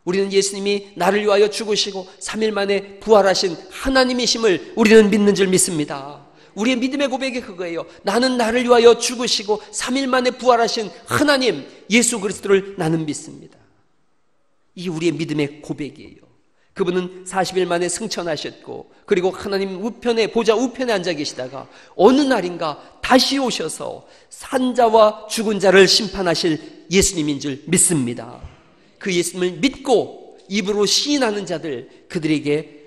우리는 예수님이 나를 위하여 죽으시고 3일 만에 부활하신 하나님이심을 우리는 믿는 줄 믿습니다. 우리의 믿음의 고백이 그거예요. 나는 나를 위하여 죽으시고 3일 만에 부활하신 하나님 예수 그리스도를 나는 믿습니다. 이게 우리의 믿음의 고백이에요. 그분은 40일 만에 승천하셨고 그리고 하나님 우편에 보좌 우편에 앉아 계시다가 어느 날인가 다시 오셔서 산자와 죽은 자를 심판하실 예수님인 줄 믿습니다. 그 예수님을 믿고 입으로 시인하는 자들, 그들에게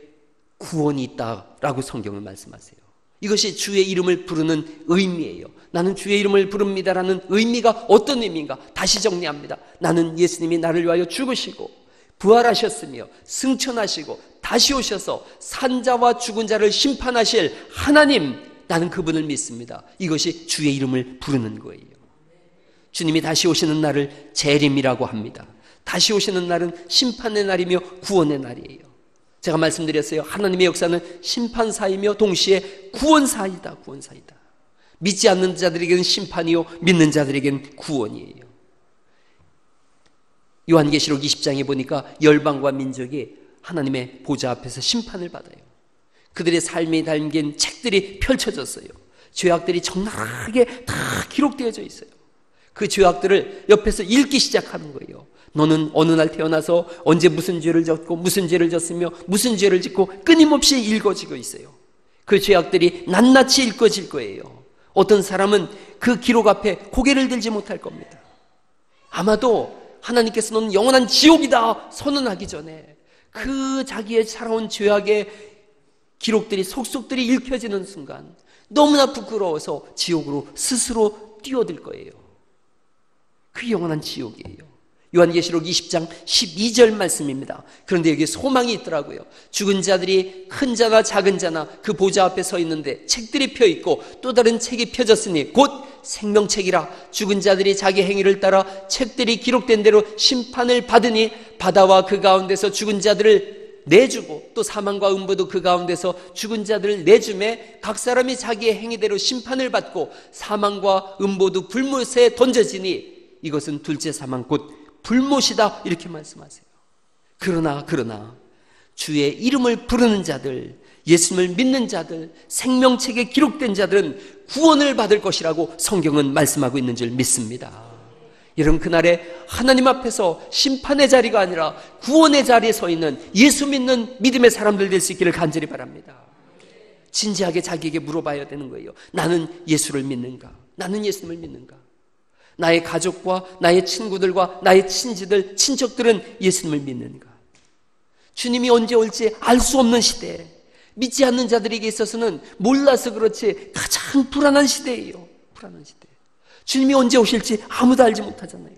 구원이 있다라고 성경은 말씀하세요. 이것이 주의 이름을 부르는 의미예요. 나는 주의 이름을 부릅니다라는 의미가 어떤 의미인가? 다시 정리합니다. 나는 예수님이 나를 위하여 죽으시고 부활하셨으며 승천하시고 다시 오셔서 산자와 죽은 자를 심판하실 하나님, 나는 그분을 믿습니다. 이것이 주의 이름을 부르는 거예요. 주님이 다시 오시는 날을 재림이라고 합니다. 다시 오시는 날은 심판의 날이며 구원의 날이에요. 제가 말씀드렸어요. 하나님의 역사는 심판사이며 동시에 구원사이다. 구원사이다. 믿지 않는 자들에게는 심판이요 믿는 자들에게는 구원이에요. 요한계시록 20장에 보니까 열방과 민족이 하나님의 보좌 앞에서 심판을 받아요. 그들의 삶에 담긴 책들이 펼쳐졌어요. 죄악들이 적나라하게 다 기록되어져 있어요. 그 죄악들을 옆에서 읽기 시작하는 거예요. 너는 어느 날 태어나서 언제 무슨 죄를 졌고 무슨 죄를 졌으며 무슨 죄를 짓고 끊임없이 읽어지고 있어요. 그 죄악들이 낱낱이 읽어질 거예요. 어떤 사람은 그 기록 앞에 고개를 들지 못할 겁니다. 아마도 하나님께서 너는 영원한 지옥이다 선언하기 전에 그 자기의 살아온 죄악의 기록들이 속속들이 읽혀지는 순간 너무나 부끄러워서 지옥으로 스스로 뛰어들 거예요. 그게 영원한 지옥이에요. 요한계시록 20장 12절 말씀입니다. 그런데 여기 소망이 있더라고요. 죽은 자들이 큰 자나 작은 자나 그 보좌 앞에 서 있는데 책들이 펴 있고 또 다른 책이 펴졌으니 곧 생명책이라. 죽은 자들이 자기 행위를 따라 책들이 기록된 대로 심판을 받으니 바다와 그 가운데서 죽은 자들을 내주고 또 사망과 음부도 그 가운데서 죽은 자들을 내주매 각 사람이 자기의 행위대로 심판을 받고 사망과 음부도 불못에 던져지니 이것은 둘째 사망 곧 불못이다. 이렇게 말씀하세요. 그러나 주의 이름을 부르는 자들, 예수님을 믿는 자들, 생명책에 기록된 자들은 구원을 받을 것이라고 성경은 말씀하고 있는 줄 믿습니다. 여러분 그날에 하나님 앞에서 심판의 자리가 아니라 구원의 자리에 서 있는 예수 믿는 믿음의 사람들 될 수 있기를 간절히 바랍니다. 진지하게 자기에게 물어봐야 되는 거예요. 나는 예수를 믿는가? 나는 예수님을 믿는가? 나의 가족과 나의 친구들과 나의 친지들, 친척들은 예수님을 믿는가? 주님이 언제 올지 알 수 없는 시대, 믿지 않는 자들에게 있어서는 몰라서 그렇지 가장 불안한 시대예요. 불안한 시대. 주님이 언제 오실지 아무도 알지 못하잖아요.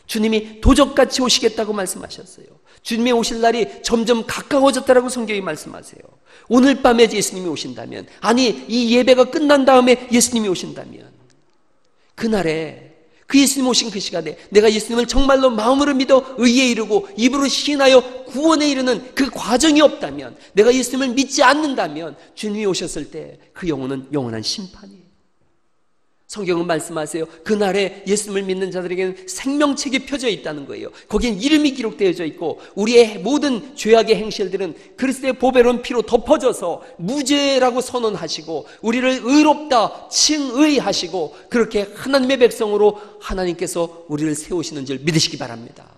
주님이 도적같이 오시겠다고 말씀하셨어요. 주님이 오실 날이 점점 가까워졌다라고 성경이 말씀하세요. 오늘 밤에 예수님이 오신다면, 아니 이 예배가 끝난 다음에 예수님이 오신다면, 그날에 그 예수님 오신 그 시간에 내가 예수님을 정말로 마음으로 믿어 의에 이르고 입으로 시인하여 구원에 이르는 그 과정이 없다면, 내가 예수님을 믿지 않는다면 주님이 오셨을 때 그 영혼은 영원한 심판이에요. 성경은 말씀하세요. 그날에 예수님을 믿는 자들에게는 생명책이 펴져 있다는 거예요. 거기엔 이름이 기록되어져 있고 우리의 모든 죄악의 행실들은 그리스도의 보배로운 피로 덮어져서 무죄라고 선언하시고 우리를 의롭다 칭의하시고 그렇게 하나님의 백성으로 하나님께서 우리를 세우시는 줄 믿으시기 바랍니다.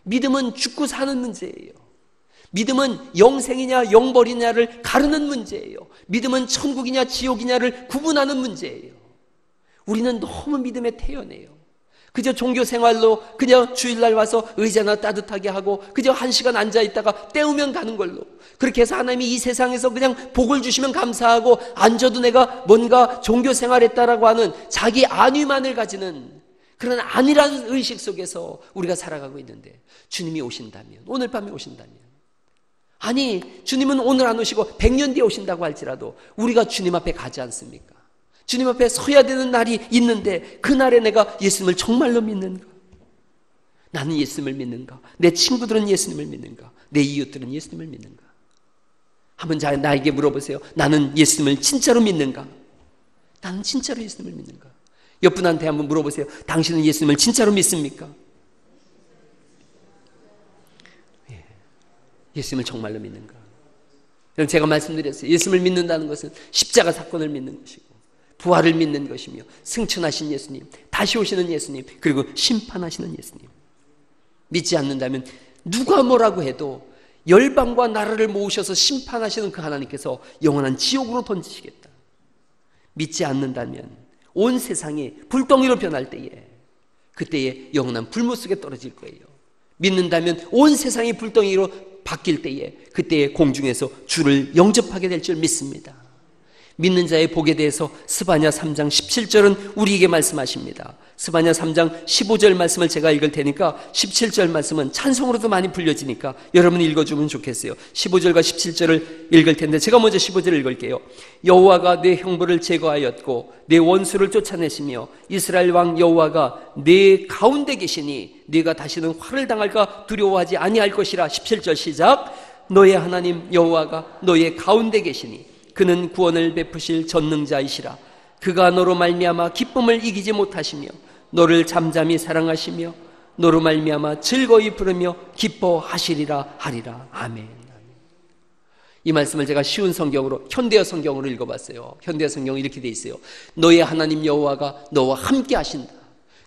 믿음은 죽고 사는 문제예요. 믿음은 영생이냐 영벌이냐를 가르는 문제예요. 믿음은 천국이냐 지옥이냐를 구분하는 문제예요. 우리는 너무 믿음에 태연해요. 그저 종교 생활로 그냥 주일날 와서 의자나 따뜻하게 하고 그저 1시간 앉아있다가 때우면 가는 걸로, 그렇게 해서 하나님이 이 세상에서 그냥 복을 주시면 감사하고 앉아도 내가 뭔가 종교 생활했다라고 하는 자기 안위만을 가지는 그런 안이라는 의식 속에서 우리가 살아가고 있는데, 주님이 오신다면, 오늘 밤에 오신다면, 아니 주님은 오늘 안 오시고 100년 뒤에 오신다고 할지라도 우리가 주님 앞에 가지 않습니까? 주님 앞에 서야 되는 날이 있는데, 그날에 내가 예수님을 정말로 믿는가? 나는 예수님을 믿는가? 내 친구들은 예수님을 믿는가? 내 이웃들은 예수님을 믿는가? 한번 나에게 물어보세요. 나는 예수님을 진짜로 믿는가? 나는 진짜로 예수님을 믿는가? 옆 분한테 한번 물어보세요. 당신은 예수님을 진짜로 믿습니까? 예수님을 정말로 믿는가? 제가 말씀드렸어요. 예수님을 믿는다는 것은 십자가 사건을 믿는 것이고, 부활을 믿는 것이며, 승천하신 예수님, 다시 오시는 예수님, 그리고 심판하시는 예수님. 믿지 않는다면 누가 뭐라고 해도 열방과 나라를 모으셔서 심판하시는 그 하나님께서 영원한 지옥으로 던지시겠다. 믿지 않는다면 온 세상이 불덩이로 변할 때에, 그때에 영원한 불못 속에 떨어질 거예요. 믿는다면 온 세상이 불덩이로 바뀔 때에, 그때에 공중에서 주를 영접하게 될 줄 믿습니다. 믿는 자의 복에 대해서 스바냐 3장 17절은 우리에게 말씀하십니다. 스바냐 3장 15절 말씀을 제가 읽을 테니까 17절 말씀은 찬송으로도 많이 불려지니까 여러분이 읽어주면 좋겠어요. 15절과 17절을 읽을 텐데 제가 먼저 15절을 읽을게요. 여호와가 내 형벌을 제거하였고 내 원수를 쫓아내시며 이스라엘 왕 여호와가 내 가운데 계시니 네가 다시는 화를 당할까 두려워하지 아니할 것이라. 17절 시작. 너의 하나님 여호와가 너의 가운데 계시니 그는 구원을 베푸실 전능자이시라. 그가 너로 말미암아 기쁨을 이기지 못하시며 너를 잠잠히 사랑하시며 너로 말미암아 즐거이 부르며 기뻐하시리라 하리라. 아멘. 이 말씀을 제가 쉬운 성경으로, 현대어 성경으로 읽어봤어요. 현대어 성경은 이렇게 돼 있어요. 너의 하나님 여호와가 너와 함께 하신다.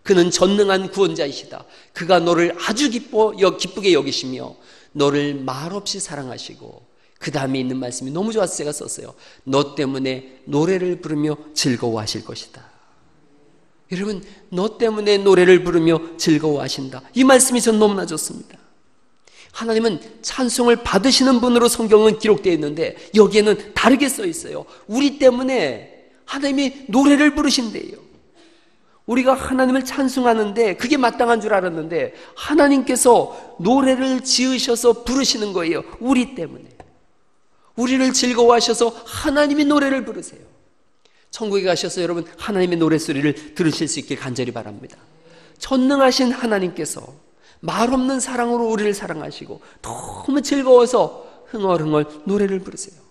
그는 전능한 구원자이시다. 그가 너를 아주 기쁘게 여기시며 너를 말없이 사랑하시고, 그 다음에 있는 말씀이 너무 좋아서 제가 썼어요. 너 때문에 노래를 부르며 즐거워하실 것이다. 여러분, 너 때문에 노래를 부르며 즐거워하신다. 이 말씀이 전 너무나 좋습니다. 하나님은 찬송을 받으시는 분으로 성경은 기록되어 있는데 여기에는 다르게 써 있어요. 우리 때문에 하나님이 노래를 부르신대요. 우리가 하나님을 찬송하는데 그게 마땅한 줄 알았는데 하나님께서 노래를 지으셔서 부르시는 거예요. 우리 때문에. 우리를 즐거워하셔서 하나님이 노래를 부르세요. 천국에 가셔서 여러분 하나님의 노랫소리를 들으실 수 있길 간절히 바랍니다. 전능하신 하나님께서 말없는 사랑으로 우리를 사랑하시고 너무 즐거워서 흥얼흥얼 노래를 부르세요.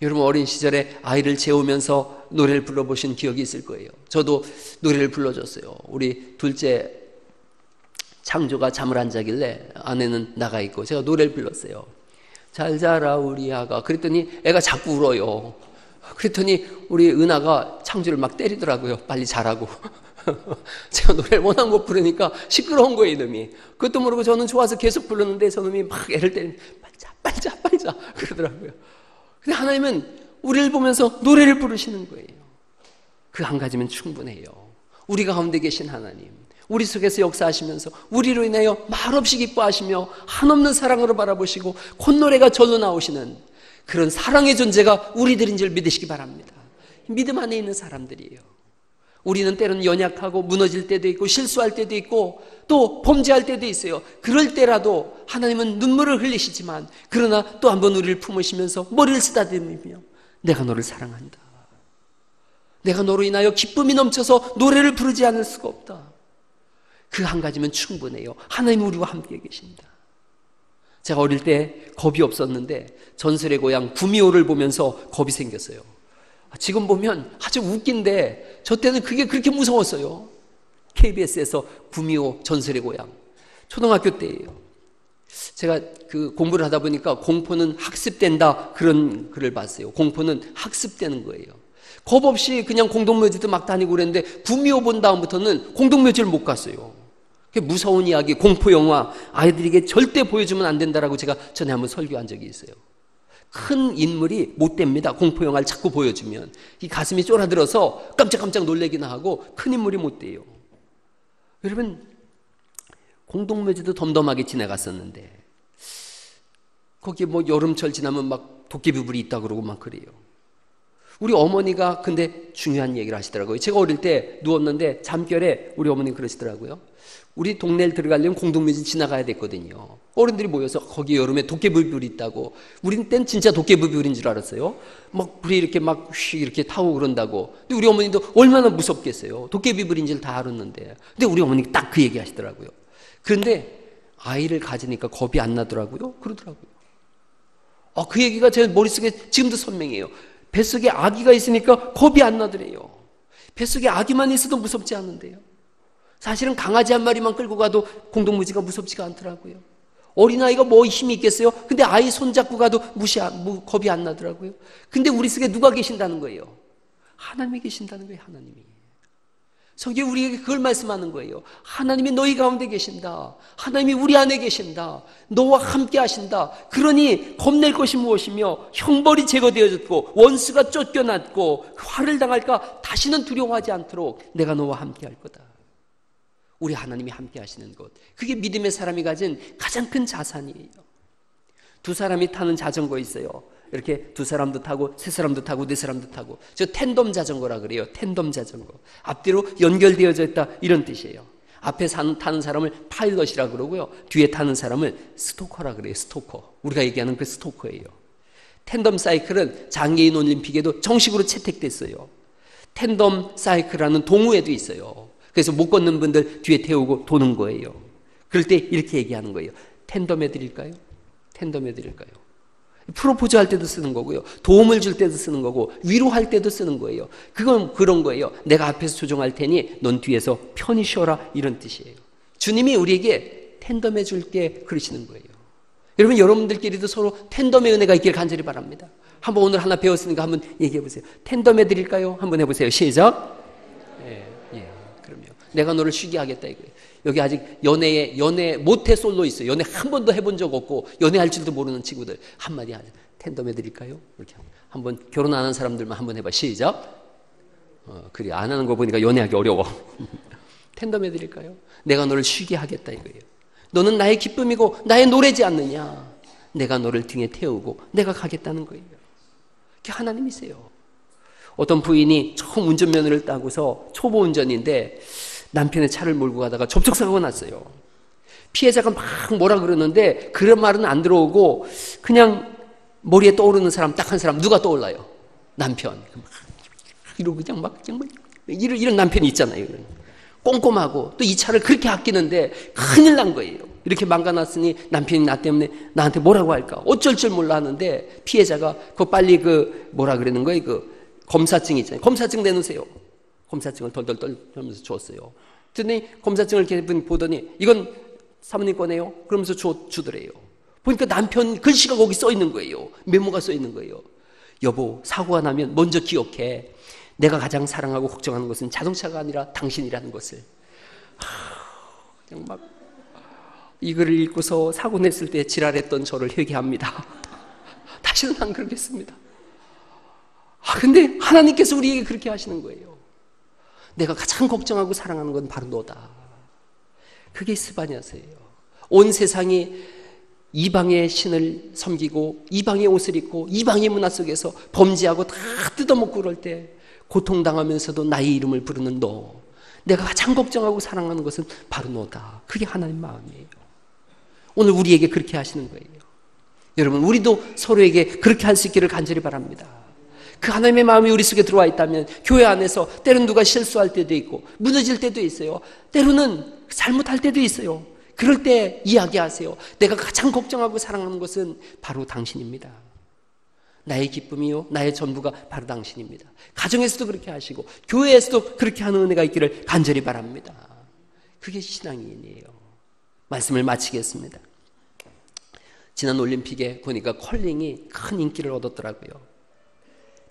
여러분 어린 시절에 아이를 재우면서 노래를 불러보신 기억이 있을 거예요. 저도 노래를 불러줬어요. 우리 둘째 창조가 잠을 안 자길래 아내는 나가 있고 제가 노래를 불렀어요. 잘 자라 우리 아가. 그랬더니 애가 자꾸 울어요. 그랬더니 우리 은하가 창조를 막 때리더라고요. 빨리 자라고. 제가 노래를 워낙 못 부르니까 시끄러운 거예요, 이놈이. 그것도 모르고 저는 좋아서 계속 불렀는데 저놈이 막 애를 때리면 빨리 자 그러더라고요. 근데 하나님은 우리를 보면서 노래를 부르시는 거예요. 그 한 가지면 충분해요. 우리 가운데 계신 하나님, 우리 속에서 역사하시면서 우리로 인하여 말없이 기뻐하시며 한없는 사랑으로 바라보시고 콧노래가 절로 나오시는 그런 사랑의 존재가 우리들인 줄 믿으시기 바랍니다. 믿음 안에 있는 사람들이에요. 우리는 때로는 연약하고 무너질 때도 있고 실수할 때도 있고 또 범죄할 때도 있어요. 그럴 때라도 하나님은 눈물을 흘리시지만 그러나 또 한 번 우리를 품으시면서 머리를 쓰다듬으며 내가 너를 사랑한다. 내가 너로 인하여 기쁨이 넘쳐서 노래를 부르지 않을 수가 없다. 그 한 가지면 충분해요. 하나님 우리와 함께 계신다. 제가 어릴 때 겁이 없었는데 전설의 고향 구미호를 보면서 겁이 생겼어요. 지금 보면 아주 웃긴데 저 때는 그게 그렇게 무서웠어요. KBS에서 구미호 전설의 고향. 초등학교 때예요. 제가 그 공부를 하다 보니까 공포는 학습된다 그런 글을 봤어요. 공포는 학습되는 거예요. 겁 없이 그냥 공동묘지도 막 다니고 그랬는데 구미호 본 다음부터는 공동묘지를 못 갔어요. 무서운 이야기, 공포영화 아이들에게 절대 보여주면 안 된다라고 제가 전에 한번 설교한 적이 있어요. 큰 인물이 못 됩니다. 공포영화를 자꾸 보여주면 이 가슴이 쫄아들어서 깜짝깜짝 놀래기나 하고 큰 인물이 못 돼요. 여러분, 공동묘지도 덤덤하게 지나갔었는데 거기 뭐 여름철 지나면 막 도깨비불이 있다 그러고 막 그래요. 우리 어머니가 근데 중요한 얘기를 하시더라고요. 제가 어릴 때 누웠는데 잠결에 우리 어머니 그러시더라고요. 우리 동네를 들어가려면 공동묘지 지나가야 됐거든요. 어른들이 모여서 거기 여름에 도깨비불이 있다고. 우린 땐 진짜 도깨비불인 줄 알았어요. 막 불이 이렇게 막 휘 이렇게 타고 그런다고. 근데 우리 어머니도 얼마나 무섭겠어요. 도깨비불인지를 다 알았는데. 근데 우리 어머니가 딱 그 얘기 하시더라고요. 그런데 아이를 가지니까 겁이 안 나더라고요. 그러더라고요. 그 얘기가 제 머릿속에 지금도 선명해요. 뱃속에 아기가 있으니까 겁이 안 나더래요. 뱃속에 아기만 있어도 무섭지 않은데요. 사실은 강아지 한 마리만 끌고 가도 공동묘지가 무섭지가 않더라고요. 어린아이가 뭐 힘이 있겠어요? 근데 아이 손잡고 가도 겁이 안 나더라고요. 근데 우리 속에 누가 계신다는 거예요? 하나님이 계신다는 거예요. 하나님이. 성경이 우리에게 그걸 말씀하는 거예요. 하나님이 너희 가운데 계신다. 하나님이 우리 안에 계신다. 너와 함께 하신다. 그러니 겁낼 것이 무엇이며 형벌이 제거되어졌고 원수가 쫓겨났고 화를 당할까 다시는 두려워하지 않도록 내가 너와 함께 할 거다. 우리 하나님이 함께 하시는 것. 그게 믿음의 사람이 가진 가장 큰 자산이에요. 두 사람이 타는 자전거 있어요. 이렇게 두 사람도 타고 세 사람도 타고 네 사람도 타고. 저 텐덤 자전거라 그래요. 텐덤 자전거. 앞뒤로 연결되어져 있다 이런 뜻이에요. 앞에 타는 사람을 파일럿이라 그러고요. 뒤에 타는 사람을 스토커라 그래요. 스토커. 우리가 얘기하는 그 스토커예요. 텐덤 사이클은 장애인 올림픽에도 정식으로 채택됐어요. 텐덤 사이클이라는 동호회도 있어요. 그래서 못 걷는 분들 뒤에 태우고 도는 거예요. 그럴 때 이렇게 얘기하는 거예요. 텐덤 해드릴까요? 텐덤 해드릴까요? 프로포즈 할 때도 쓰는 거고요. 도움을 줄 때도 쓰는 거고 위로할 때도 쓰는 거예요. 그건 그런 거예요. 내가 앞에서 조종할 테니 넌 뒤에서 편히 쉬어라 이런 뜻이에요. 주님이 우리에게 텐덤해 줄게 그러시는 거예요. 여러분, 여러분들끼리도 서로 텐덤의 은혜가 있길 간절히 바랍니다. 한번 오늘 하나 배웠으니까 한번 얘기해 보세요. 텐덤 해드릴까요? 한번 해보세요. 시작. 그럼요. 내가 너를 쉬게 하겠다 이거예요. 여기 아직 연애 모태 솔로 있어요. 연애 한 번도 해본 적 없고 연애할 줄도 모르는 친구들 한마디 하죠. 텐덤 해드릴까요? 이렇게 한번 결혼 안 한 사람들만 한번 해봐. 시작. 그래, 안 하는 거 보니까 연애하기 어려워. 텐덤 해드릴까요? 내가 너를 쉬게 하겠다 이거예요. 너는 나의 기쁨이고 나의 노래지 않느냐. 내가 너를 등에 태우고 내가 가겠다는 거예요. 그게 하나님이세요. 어떤 부인이 처음 운전면허를 따고서 초보 운전인데 남편의 차를 몰고 가다가 접촉사고가 났어요. 피해자가 막 뭐라 그러는데 그런 말은 안 들어오고 그냥 머리에 떠오르는 사람 딱 한 사람 누가 떠올라요? 남편. 이러고 그냥 막 정말 이런 남편이 있잖아요. 꼼꼼하고 또 이 차를 그렇게 아끼는데 큰일 난 거예요. 이렇게 망가놨으니 남편이 나 때문에 나한테 뭐라고 할까? 어쩔 줄 몰라 하는데 피해자가 빨리 뭐라 그러는 거예요? 검사증 있잖아요. 검사증 내놓으세요. 검사증을 덜덜덜 하면서 줬어요. 그랬더니 검사증을 이렇게 보더니 이건 사모님 거네요. 그러면서 주더래요. 보니까 남편 글씨가 거기 써 있는 거예요. 메모가 써 있는 거예요. 여보, 사고가 나면 먼저 기억해. 내가 가장 사랑하고 걱정하는 것은 자동차가 아니라 당신이라는 것을. 그냥 막 이 글을 읽고서 사고 냈을 때 지랄했던 저를 회개합니다. 다시는 안 그러겠습니다. 근데 하나님께서 우리에게 그렇게 하시는 거예요. 내가 가장 걱정하고 사랑하는 건 바로 너다. 그게 스바냐서예요. 온 세상이 이방의 신을 섬기고 이방의 옷을 입고 이방의 문화 속에서 범죄하고 다 뜯어먹고 그럴 때 고통당하면서도 나의 이름을 부르는 너, 내가 가장 걱정하고 사랑하는 것은 바로 너다. 그게 하나님 마음이에요. 오늘 우리에게 그렇게 하시는 거예요. 여러분, 우리도 서로에게 그렇게 할 수 있기를 간절히 바랍니다. 그 하나님의 마음이 우리 속에 들어와 있다면 교회 안에서 때로는 누가 실수할 때도 있고 무너질 때도 있어요. 때로는 잘못할 때도 있어요. 그럴 때 이야기하세요. 내가 가장 걱정하고 사랑하는 것은 바로 당신입니다. 나의 기쁨이요 나의 전부가 바로 당신입니다. 가정에서도 그렇게 하시고 교회에서도 그렇게 하는 은혜가 있기를 간절히 바랍니다. 그게 신앙인이에요. 말씀을 마치겠습니다. 지난 올림픽에 보니까 컬링이 큰 인기를 얻었더라고요.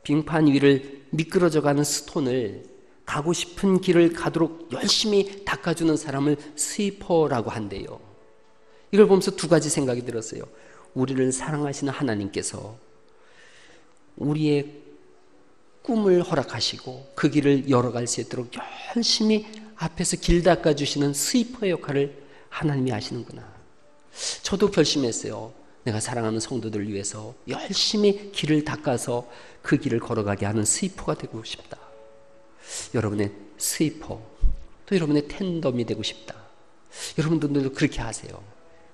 빙판 위를 미끄러져가는 스톤을 가고 싶은 길을 가도록 열심히 닦아주는 사람을 스위퍼라고 한대요. 이걸 보면서 두 가지 생각이 들었어요. 우리를 사랑하시는 하나님께서 우리의 꿈을 허락하시고 그 길을 열어갈 수 있도록 열심히 앞에서 길 닦아주시는 스위퍼의 역할을 하나님이 하시는구나. 저도 결심했어요. 내가 사랑하는 성도들을 위해서 열심히 길을 닦아서 그 길을 걸어가게 하는 스위퍼가 되고 싶다. 여러분의 스위퍼, 또 여러분의 텐덤이 되고 싶다. 여러분들도 그렇게 하세요.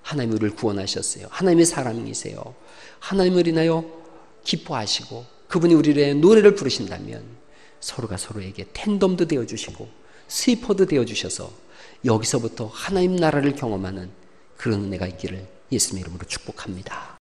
하나님이 우리를 구원하셨어요. 하나님의 사람이세요. 하나님을 인하여 기뻐하시고 그분이 우리를 위해 노래를 부르신다면 서로가 서로에게 텐덤도 되어주시고 스위퍼도 되어주셔서 여기서부터 하나님 나라를 경험하는 그런 은혜가 있기를 예수님의 이름으로 축복합니다.